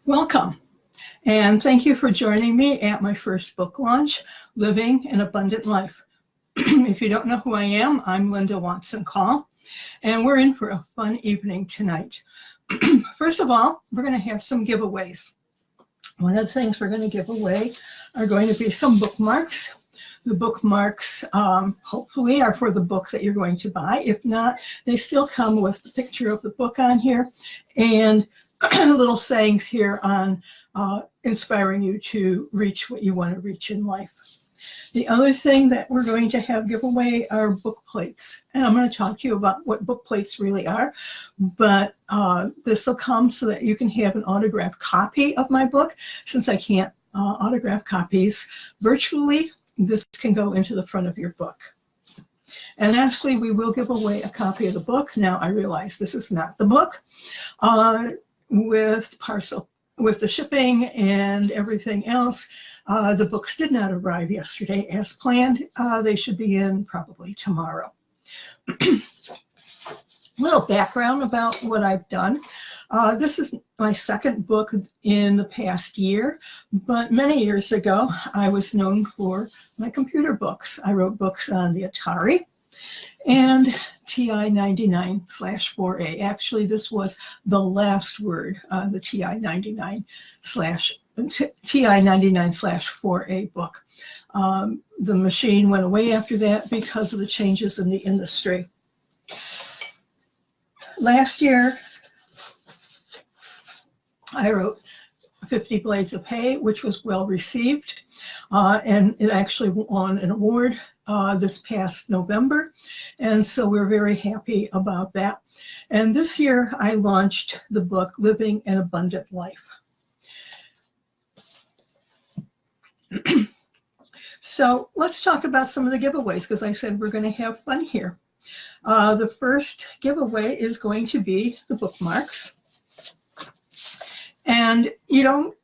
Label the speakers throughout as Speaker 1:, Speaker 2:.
Speaker 1: Welcome, and thank you for joining me at my first book launch, Living an Abundant Life. If you don't know who I am, I'm Linda Watson-Call, and we're in for a fun evening tonight. First of all, we're going to have some giveaways. One of the things we're going to give away are going to be some bookmarks. The bookmarks hopefully are for the book that you're going to buy. If not, they still come with the picture of the book on here and little sayings here on inspiring you to reach what you want to reach in life. The other thing that we're going to have giveaway are book plates. And I'm going to talk to you about what book plates really are, but this will come so that you can have an autographed copy of my book. Since I can't autograph copies virtually, this can go into the front of your book. And lastly, we will give away a copy of the book. Now, I realize this is not the book. With the shipping and everything else, the books did not arrive yesterday as planned. They should be in probably tomorrow. Little background about what I've done. This is my second book in the past year, but many years ago, I was known for my computer books. I wrote books on the Atari and TI-99/4A. Actually, this was the last word, the TI-99/4A book. The machine went away after that because of the changes in the industry. Last year, I wrote 50 Blades of Hay, which was well received, and it actually won an award this past November, and so we're very happy about that. And this year, I launched the book, Living an Abundant Life. So let's talk about some of the giveaways, because I said we're going to have fun here. The first giveaway is going to be the bookmarks. And you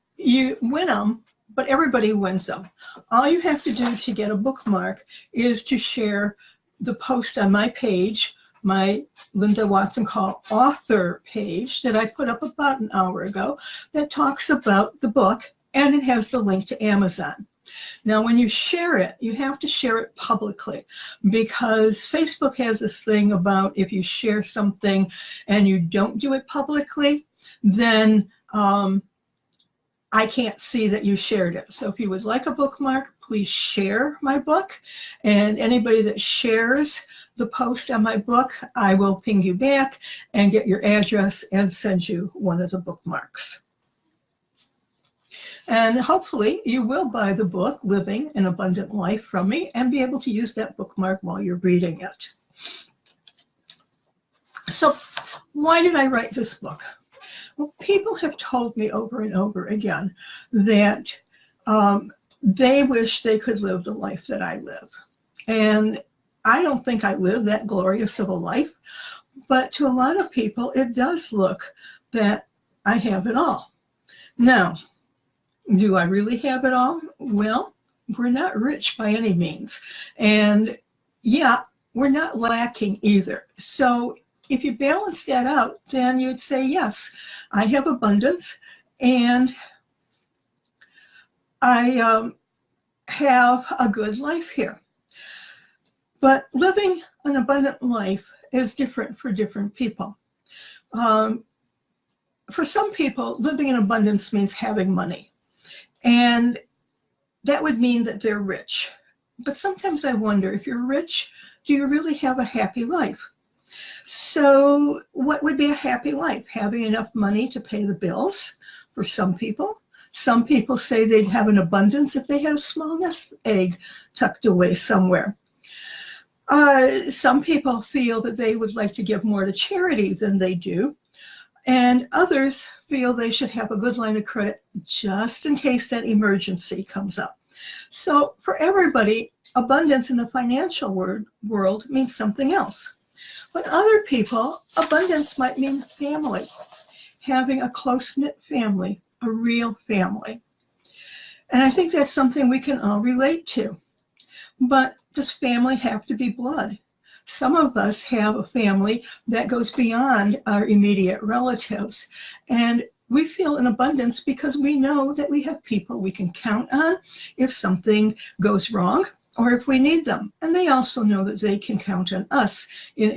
Speaker 1: win them, but everybody wins them. All you have to do to get a bookmark is to share the post on my page, my Linda Watson-Call author page that I put up about an hour ago that talks about the book, and it has the link to Amazon. Now, when you share it, you have to share it publicly, because Facebook has this thing about if you share something and you don't do it publicly, then I can't see that you shared it. So if you would like a bookmark, please share my book. And anybody that shares the post on my book, I will ping you back and get your address and send you one of the bookmarks. And hopefully you will buy the book, Living an Abundant Life, from me and be able to use that bookmark while you're reading it. So why did I write this book? Well, people have told me over and over again that they wish they could live the life that I live. And I don't think I live that glorious of a life, but to a lot of people, it does look that I have it all. Now, do I really have it all? Well, we're not rich by any means. And yeah, we're not lacking either. So if you balance that out, then you'd say, yes, I have abundance and I have a good life here. But living an abundant life is different for different people. For some people, living in abundance means having money. And that would mean that they're rich. But sometimes I wonder, if you're rich, do you really have a happy life? So what would be a happy life? Having enough money to pay the bills for some people. Some people say they'd have an abundance if they had a small nest egg tucked away somewhere. Some people feel that they would like to give more to charity than they do. And others feel they should have a good line of credit just in case that emergency comes up. So for everybody, abundance in the financial world means something else. But other people, abundance might mean family, having a close-knit family, a real family. And I think that's something we can all relate to. But does family have to be blood? Some of us have a family that goes beyond our immediate relatives. And We feel in abundance because we know that we have people we can count on if something goes wrong or if we need them. And they also know that they can count on us in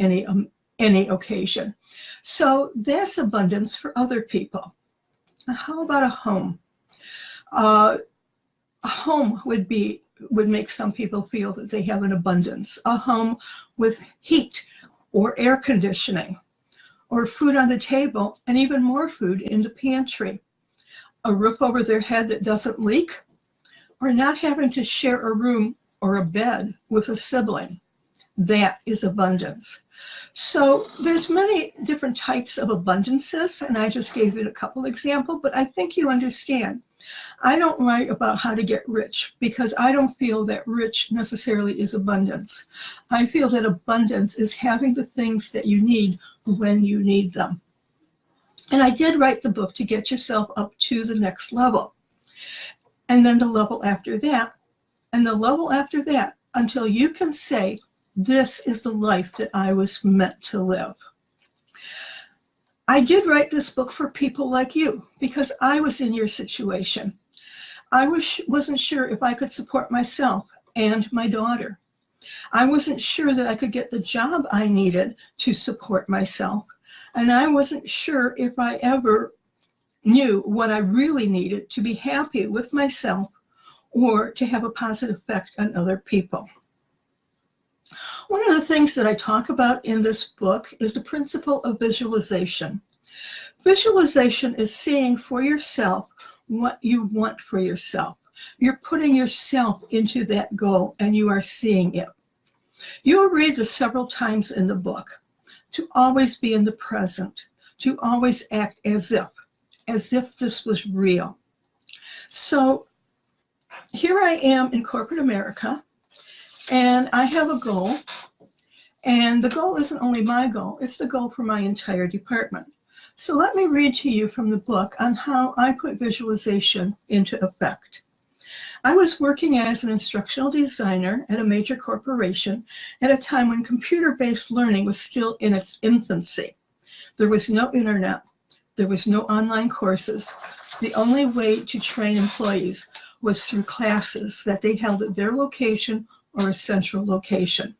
Speaker 1: any occasion. So that's abundance for other people. How about a home? A home would make some people feel that they have an abundance. A home with heat or air conditioning, or food on the table, and even more food in the pantry. A roof over their head that doesn't leak, or not having to share a room or a bed with a sibling. That is abundance. So there's many different types of abundances, and I just gave you a couple examples, but I think you understand. I don't write about how to get rich because I don't feel that rich necessarily is abundance. I feel that abundance is having the things that you need when you need them. And I did write the book to get yourself up to the next level. And then the level after that, and the level after that, until you can say, this is the life that I was meant to live. I did write this book for people like you because I was in your situation. I wasn't sure if I could support myself and my daughter. I wasn't sure that I could get the job I needed to support myself. And I wasn't sure if I ever knew what I really needed to be happy with myself or to have a positive effect on other people. One of the things that I talk about in this book is the principle of visualization. Visualization is seeing for yourself what you want for yourself. You're putting yourself into that goal and you are seeing it. You will read this several times in the book. To always be in the present, to always act as if this was real. So here I am in corporate America, and I have a goal, and the goal isn't only my goal, it's the goal for my entire department. So let me read to you from the book on how I put visualization into effect. I was working as an instructional designer at a major corporation at a time when computer-based learning was still in its infancy. There was no internet. There was no online courses. The only way to train employees was through classes that they held at their location or a central location.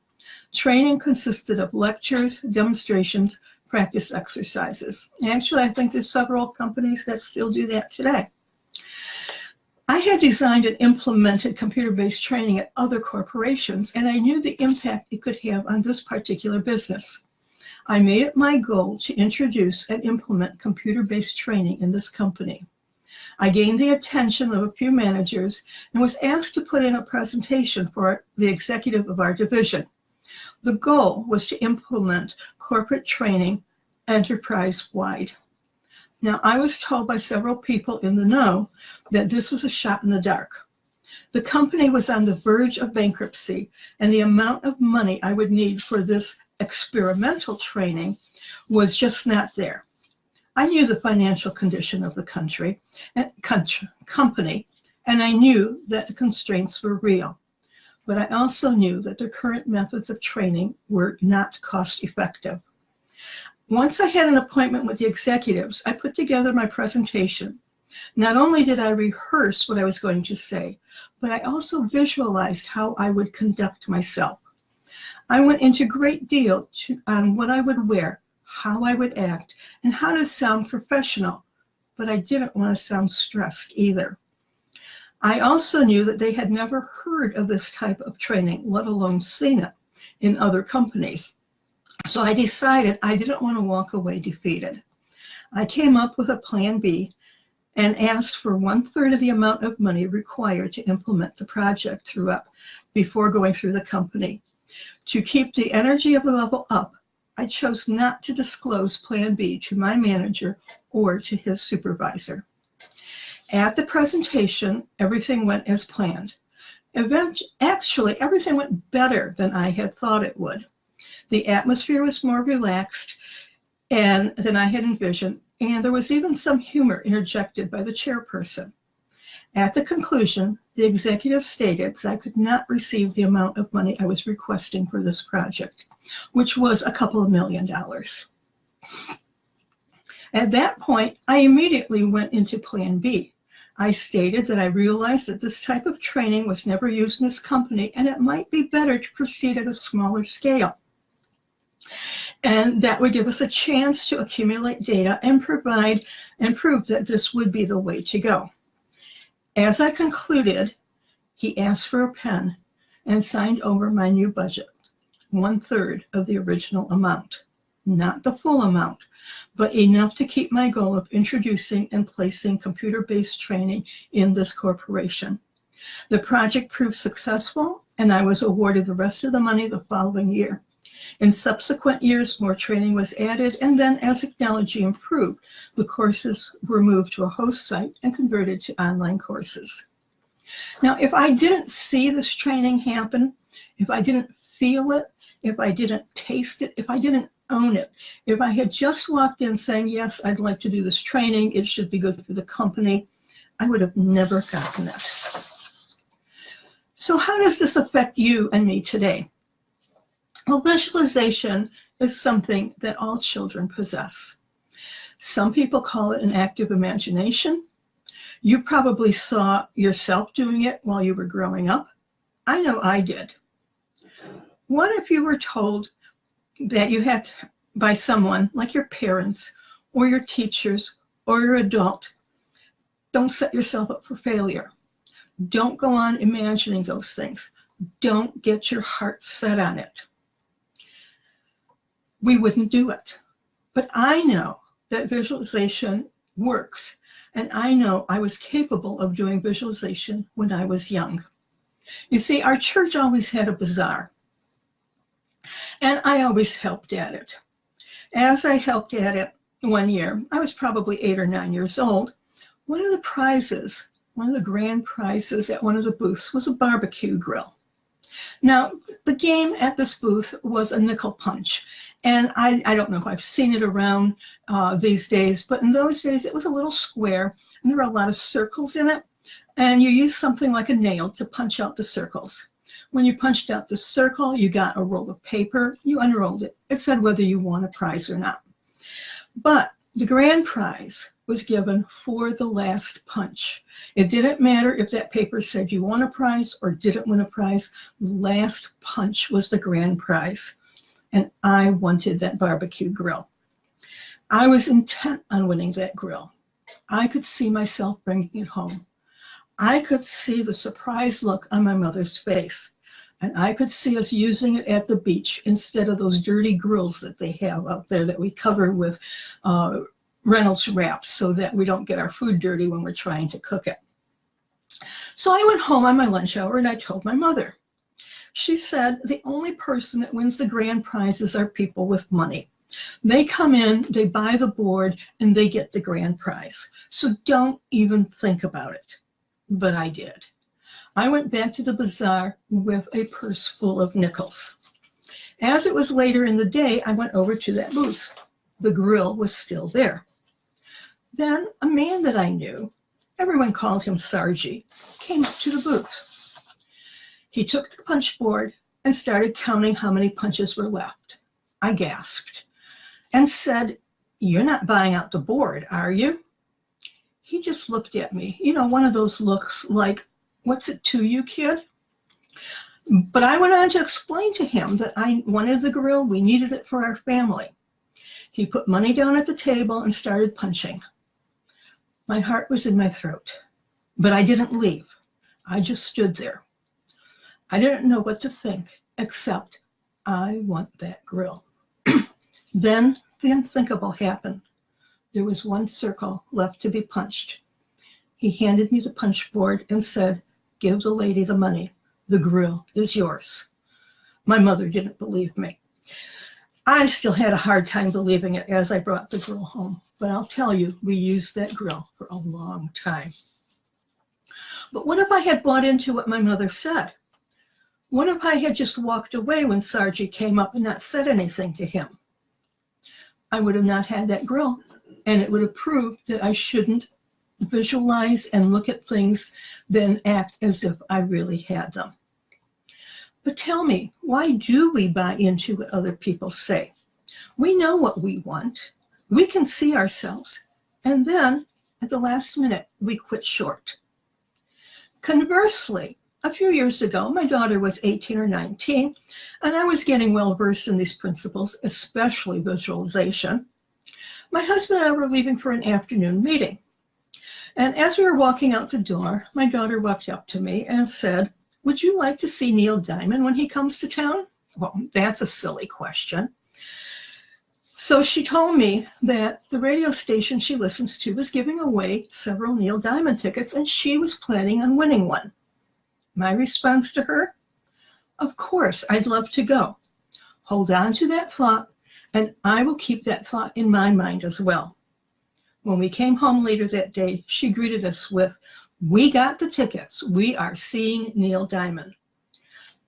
Speaker 1: Training consisted of lectures, demonstrations, practice exercises. Actually, I think there's several companies that still do that today. I had designed and implemented computer-based training at other corporations, and I knew the impact it could have on this particular business. I made it my goal to introduce and implement computer-based training in this company. I gained the attention of a few managers and was asked to put in a presentation for the executive of our division. The goal was to implement corporate training enterprise-wide. Now, I was told by several people in the know that this was a shot in the dark. The company was on the verge of bankruptcy, and the amount of money I would need for this experimental training was just not there. I knew the financial condition of the company, and I knew that the constraints were real. But I also knew that the current methods of training were not cost-effective. Once I had an appointment with the executives, I put together my presentation. Not only did I rehearse what I was going to say, but I also visualized how I would conduct myself. I went into great deal on what I would wear, how I would act, and how to sound professional, but I didn't want to sound stressed either. I also knew that they had never heard of this type of training, let alone seen it in other companies. So I decided I didn't want to walk away defeated. I came up with a plan B and asked for 1/3 of the amount of money required to implement the project before going through the company. To keep the energy of the level up, I chose not to disclose Plan B to my manager or to his supervisor. At the presentation, everything went as planned. Actually, everything went better than I had thought it would. The atmosphere was more relaxed than I had envisioned, and there was even some humor interjected by the chairperson. At the conclusion, the executive stated that I could not receive the amount of money I was requesting for this project, which was a couple of $1 million. At that point, I immediately went into Plan B. I stated that I realized that this type of training was never used in this company and it might be better to proceed at a smaller scale. And that would give us a chance to accumulate data and provide and prove that this would be the way to go. As I concluded, he asked for a pen and signed over my new budget, 1/3 of the original amount. Not the full amount, but enough to keep my goal of introducing and placing computer-based training in this corporation. The project proved successful, and I was awarded the rest of the money the following year. In subsequent years, more training was added, and then as technology improved, the courses were moved to a host site and converted to online courses. Now, if I didn't see this training happen, if I didn't feel it, if I didn't taste it, if I didn't own it, if I had just walked in saying, yes, I'd like to do this training, it should be good for the company, I would have never gotten it. So how does this affect you and me today? Well, visualization is something that all children possess. Some people call it an active imagination. You probably saw yourself doing it while you were growing up. I know I did. What if you were told that you had to, by someone like your parents or your teachers or your adult, don't set yourself up for failure. Don't go on imagining those things. Don't get your heart set on it. We wouldn't do it. But I know that visualization works, and I know I was capable of doing visualization when I was young. You see, our church always had a bazaar, and I always helped at it. As I helped at it one year, I was probably 8 or 9 years old. One of the grand prizes at one of the booths was a barbecue grill. Now, the game at this booth was a nickel punch. And I don't know if I've seen it around these days, but in those days it was a little square and there were a lot of circles in it. And you used something like a nail to punch out the circles. When you punched out the circle, you got a roll of paper, you unrolled it. It said whether you won a prize or not. But the grand prize was given for the last punch. It didn't matter if that paper said you won a prize or didn't win a prize. The last punch was the grand prize. And I wanted that barbecue grill. I was intent on winning that grill. I could see myself bringing it home. I could see the surprised look on my mother's face. And I could see us using it at the beach instead of those dirty grills that they have out there that we cover with Reynolds wraps so that we don't get our food dirty when we're trying to cook it. So I went home on my lunch hour and I told my mother. She said, the only person that wins the grand prizes are people with money. They come in, they buy the board, and they get the grand prize. So don't even think about it. But I did. I went back to the bazaar with a purse full of nickels. As it was later in the day, I went over to that booth. The grill was still there. Then a man that I knew, everyone called him Sargy, came up to the booth. He took the punch board and started counting how many punches were left. I gasped and said, "You're not buying out the board, are you?" He just looked at me, one of those looks like, "What's it to you, kid?" But I went on to explain to him that I wanted the grill, we needed it for our family. He put money down at the table and started punching. My heart was in my throat, but I didn't leave. I just stood there. I didn't know what to think, except I want that grill. Then the unthinkable happened. There was one circle left to be punched. He handed me the punch board and said, "Give the lady the money. The grill is yours." My mother didn't believe me. I still had a hard time believing it as I brought the grill home. But I'll tell you, we used that grill for a long time. But what if I had bought into what my mother said? What if I had just walked away when Sargy came up and not said anything to him? I would have not had that grill, and it would have proved that I shouldn't visualize and look at things, then act as if I really had them. But tell me, why do we buy into what other people say? We know what we want. We can see ourselves, and then at the last minute, we quit short. Conversely, a few years ago, my daughter was 18 or 19, and I was getting well versed in these principles, especially visualization. My husband and I were leaving for an afternoon meeting. And as we were walking out the door, my daughter walked up to me and said, "Would you like to see Neil Diamond when he comes to town?" Well, that's a silly question. So she told me that the radio station she listens to was giving away several Neil Diamond tickets, and she was planning on winning one. My response to her, "Of course, I'd love to go. Hold on to that thought, and I will keep that thought in my mind as well." When we came home later that day, she greeted us with, "We got the tickets. We are seeing Neil Diamond."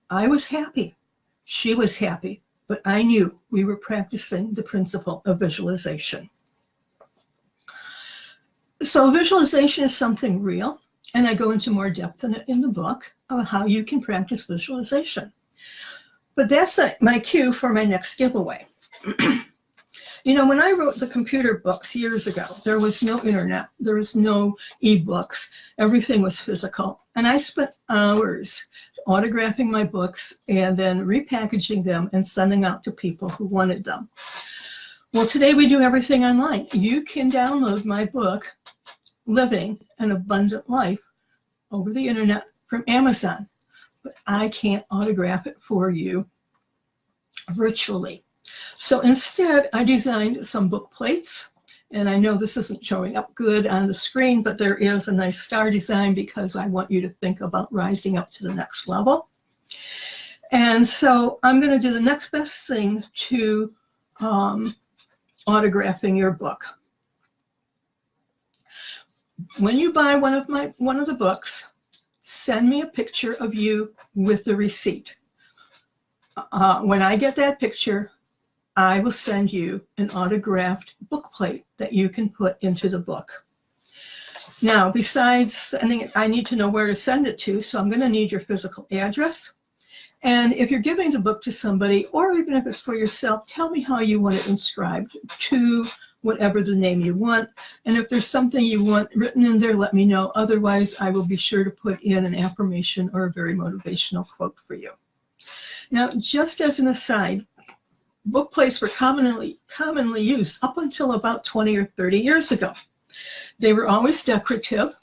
Speaker 1: I was happy. She was happy, but I knew we were practicing the principle of visualization. So visualization is something real, and I go into more depth in the book of how you can practice visualization. But that's my cue for my next giveaway. You know, when I wrote the computer books years ago, there was no internet, there was no ebooks, everything was physical. And I spent hours autographing my books and then repackaging them and sending out to people who wanted them. Well, today we do everything online. You can download my book, Living an Abundant Life, over the internet from Amazon, but I can't autograph it for you virtually. So instead, I designed some book plates, and I know this isn't showing up good on the screen, but there is a nice star design because I want you to think about rising up to the next level. And so I'm going to do the next best thing to autographing your book. When you buy one of the books, send me a picture of you with the receipt. When I get that picture, I will send you an autographed book plate that you can put into the book. Now, besides sending it, I need to know where to send it to, so I'm going to need your physical address. And if you're giving the book to somebody, or even if it's for yourself, tell me how you want it inscribed to whatever the name you want. And if there's something you want written in there, let me know. Otherwise, I will be sure to put in an affirmation or a very motivational quote for you. Now, just as an aside, book plates were commonly used up until about 20 or 30 years ago. They were always decorative,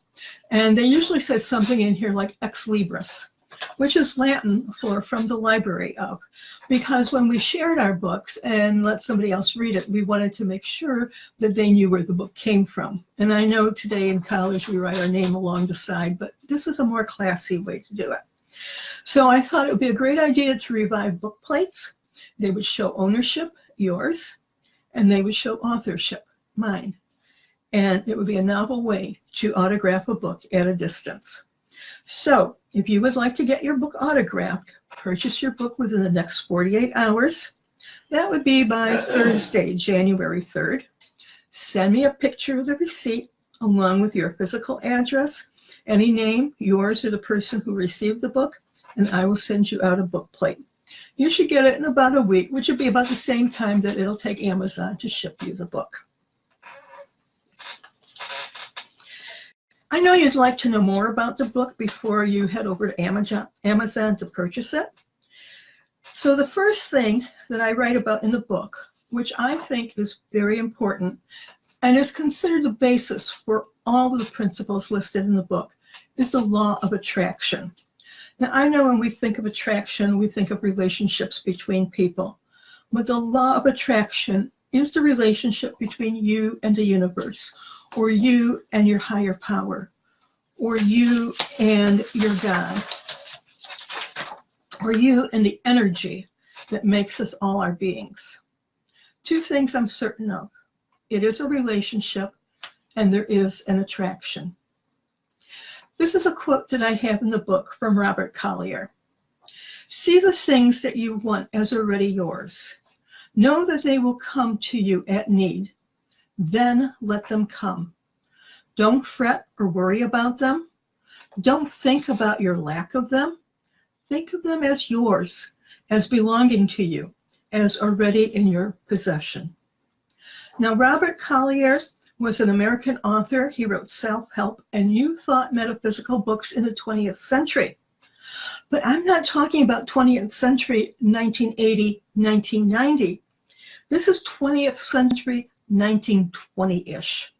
Speaker 1: and they usually said something in here like ex libris, which is Latin for from the library of, because when we shared our books and let somebody else read it, we wanted to make sure that they knew where the book came from. And I know today in college we write our name along the side, but this is a more classy way to do it. So I thought it would be a great idea to revive book plates. They would show ownership, yours, and they would show authorship, mine. And it would be a novel way to autograph a book at a distance. So if you would like to get your book autographed, purchase your book within the next 48 hours. That would be by Thursday, January 3rd. Send me a picture of the receipt along with your physical address, any name, yours or the person who received the book, and I will send you out a book plate. You should get it in about a week, which would be about the same time that it'll take Amazon to ship you the book. I know you'd like to know more about the book before you head over to Amazon to purchase it. So the first thing that I write about in the book, which I think is very important and is considered the basis for all of the principles listed in the book, is the law of attraction. Now, I know when we think of attraction, we think of relationships between people, but the law of attraction is the relationship between you and the universe, or you and your higher power, or you and your God, or you and the energy that makes us all our beings. Two things I'm certain of. It is a relationship, and there is an attraction. This is a quote that I have in the book from Robert Collier. See the things that you want as already yours. Know that they will come to you at need. Then let them come. Don't fret or worry about them. Don't think about your lack of them. Think of them as yours, as belonging to you, as already in your possession. Now, Robert Collier was an American author. He wrote self-help and New Thought metaphysical books in the 20th century. But I'm not talking about 20th century 1980, 1990. This is 20th century 1920-ish.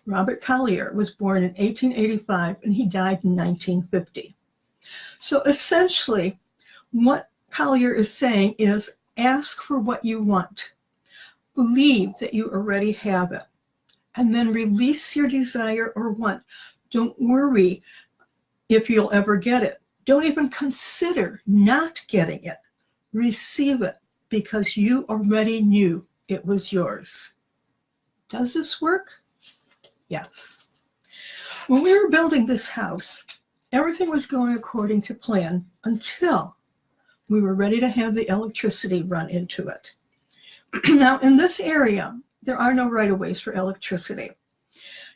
Speaker 1: Robert Collier was born in 1885 and he died in 1950. So essentially, what Collier is saying is ask for what you want. Believe that you already have it. And then release your desire or want. Don't worry if you'll ever get it. Don't even consider not getting it. Receive it because you already knew it was yours. Does this work? Yes. When we were building this house, everything was going according to plan until we were ready to have the electricity run into it. Now, in this area, there are no right-of-ways for electricity.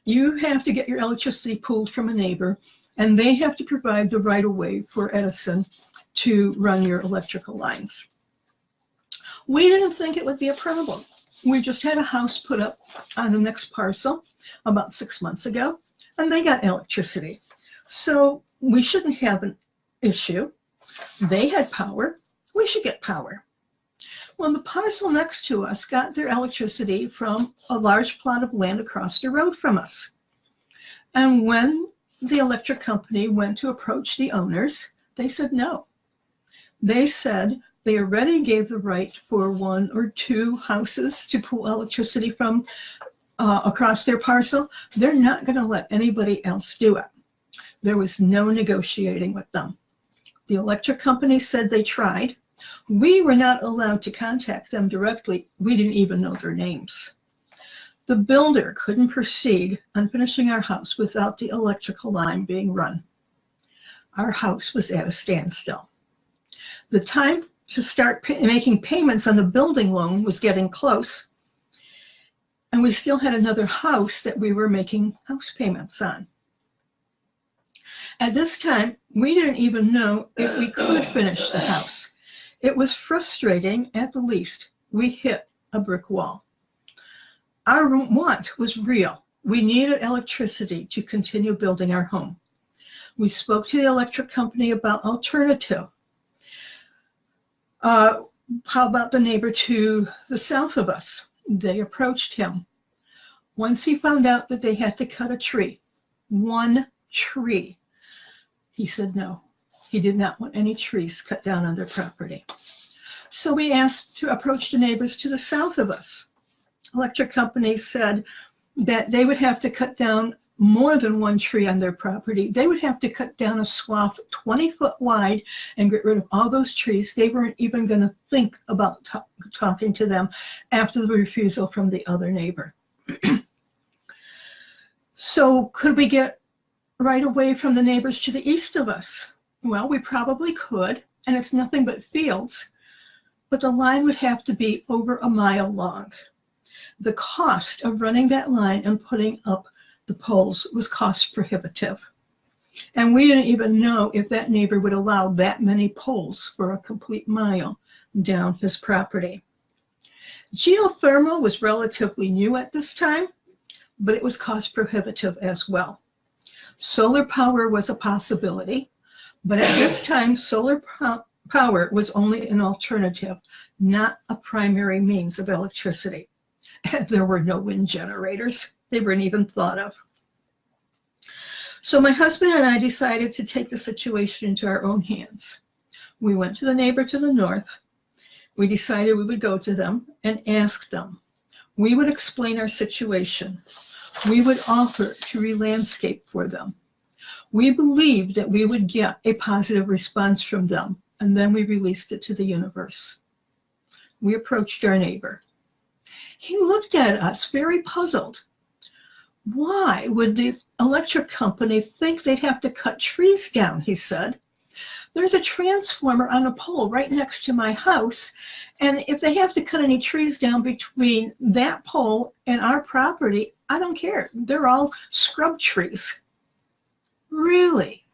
Speaker 1: You have to get your electricity pulled from a neighbor, and they have to provide the right-of-way for Edison to run your electrical lines. We didn't think it would be a problem. We just had a house put up on the next parcel about 6 months ago, and they got electricity. So we shouldn't have an issue. They had power. We should get power. Well, the parcel next to us got their electricity from a large plot of land across the road from us. And when the electric company went to approach the owners, they said no. They said they already gave the right for 1 or 2 houses to pull electricity from across their parcel. They're not going to let anybody else do it. There was no negotiating with them. The electric company said they tried. We were not allowed to contact them directly. We didn't even know their names. The builder couldn't proceed on finishing our house without the electrical line being run. Our house was at a standstill. The time to start making payments on the building loan was getting close, and we still had another house that we were making house payments on. At this time, we didn't even know if we could finish the house. It was frustrating at the least. We hit a brick wall. Our want was real. We needed electricity to continue building our home. We spoke to the electric company about alternative. How about the neighbor to the south of us? They approached him. Once he found out that they had to cut a tree, 1 tree, he said no. He did not want any trees cut down on their property. So we asked to approach the neighbors to the south of us. Electric companies said that they would have to cut down more than 1 tree on their property. They would have to cut down a swath 20 foot wide and get rid of all those trees. They weren't even going to think about talking to them after the refusal from the other neighbor. So could we get right away from the neighbors to the east of us? Well, we probably could, and it's nothing but fields, but the line would have to be over a mile long. The cost of running that line and putting up the poles was cost prohibitive. And we didn't even know if that neighbor would allow that many poles for a complete mile down his property. Geothermal was relatively new at this time, but it was cost prohibitive as well. Solar power was a possibility, but at this time, solar power was only an alternative, not a primary means of electricity. And there were no wind generators. They weren't even thought of. So my husband and I decided to take the situation into our own hands. We went to the neighbor to the north. We decided we would go to them and ask them. We would explain our situation. We would offer to re-landscape for them. We believed that we would get a positive response from them, and then we released it to the universe. We approached our neighbor. He looked at us very puzzled. Why would the electric company think they'd have to cut trees down, he said. There's a transformer on a pole right next to my house, and if they have to cut any trees down between that pole and our property, I don't care. They're all scrub trees. Really?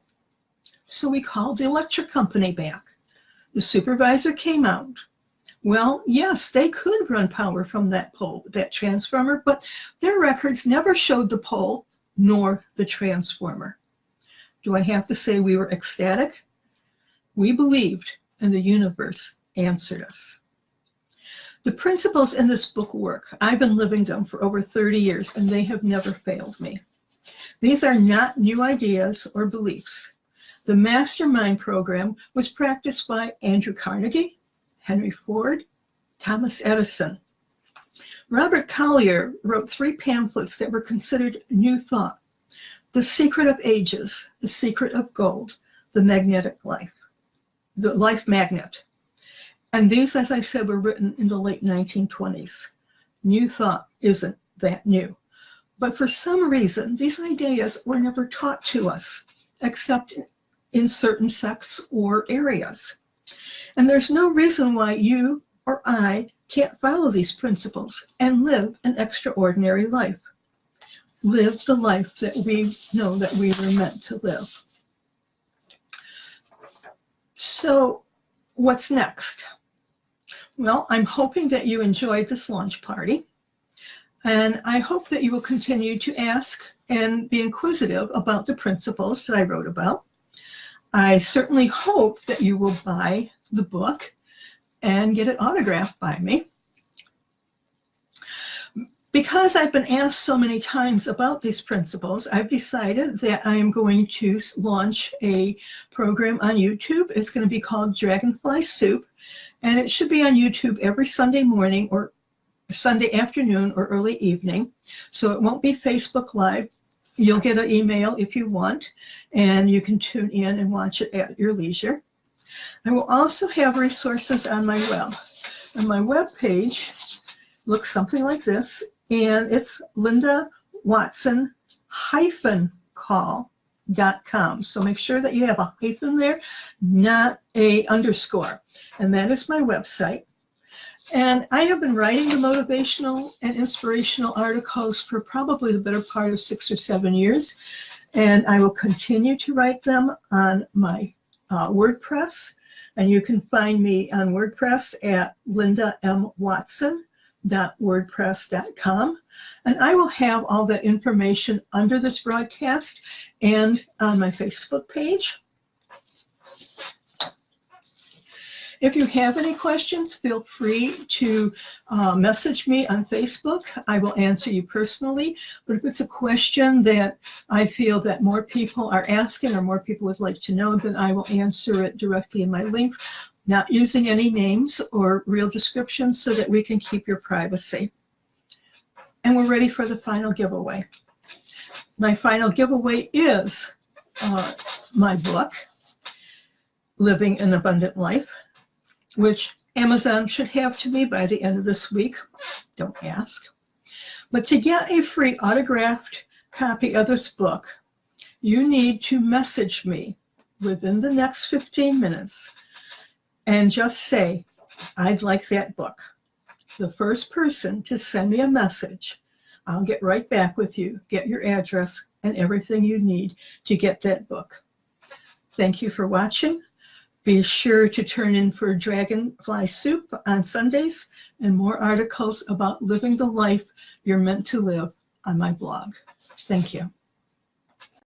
Speaker 1: So we called the electric company back. The supervisor came out. Well, yes, they could run power from that pole, that transformer, but their records never showed the pole nor the transformer. Do I have to say we were ecstatic? We believed, and the universe answered us. The principles in this book work. I've been living them for over 30 years, and they have never failed me. These are not new ideas or beliefs. The Mastermind program was practiced by Andrew Carnegie, Henry Ford, Thomas Edison. Robert Collier wrote 3 pamphlets that were considered new thought: The Secret of Ages, The Secret of Gold, The Magnetic Life, The Life Magnet. And these, as I said, were written in the late 1920s. New thought isn't that new. But for some reason, these ideas were never taught to us, except in certain sects or areas. And there's no reason why you or I can't follow these principles and live an extraordinary life. Live the life that we know that we were meant to live. So what's next? Well, I'm hoping that you enjoyed this launch party, and I hope that you will continue to ask and be inquisitive about the principles that I wrote about. I certainly hope that you will buy the book and get it autographed by me. Because I've been asked so many times about these principles, I've decided that I am going to launch a program on YouTube. It's going to be called Dragonfly Soup, and it should be on YouTube every Sunday morning or Sunday afternoon or early evening. So it won't be Facebook Live. You'll get an email if you want, and you can tune in and watch it at your leisure. I will also have resources on my web. And my web page looks something like this, and it's lindawatson-call.com. So make sure that you have a hyphen there, not a underscore. And that is my website. And I have been writing the motivational and inspirational articles for probably the better part of 6 or 7 years. And I will continue to write them on my WordPress. And you can find me on WordPress at lindamwatson.wordpress.com. And I will have all that information under this broadcast and on my Facebook page. If you have any questions, feel free to message me on Facebook. I will answer you personally. But if it's a question that I feel that more people are asking or more people would like to know, then I will answer it directly in my links, not using any names or real descriptions so that we can keep your privacy. And we're ready for the final giveaway. My final giveaway is my book, Living an Abundant Life, which Amazon should have to me by the end of this week. Don't ask. But to get a free autographed copy of this book, you need to message me within the next 15 minutes and just say, I'd like that book. The first person to send me a message, I'll get right back with you, get your address and everything you need to get that book. Thank you for watching. Be sure to turn in for Dragonfly Soup on Sundays and more articles about living the life you're meant to live on my blog. Thank you.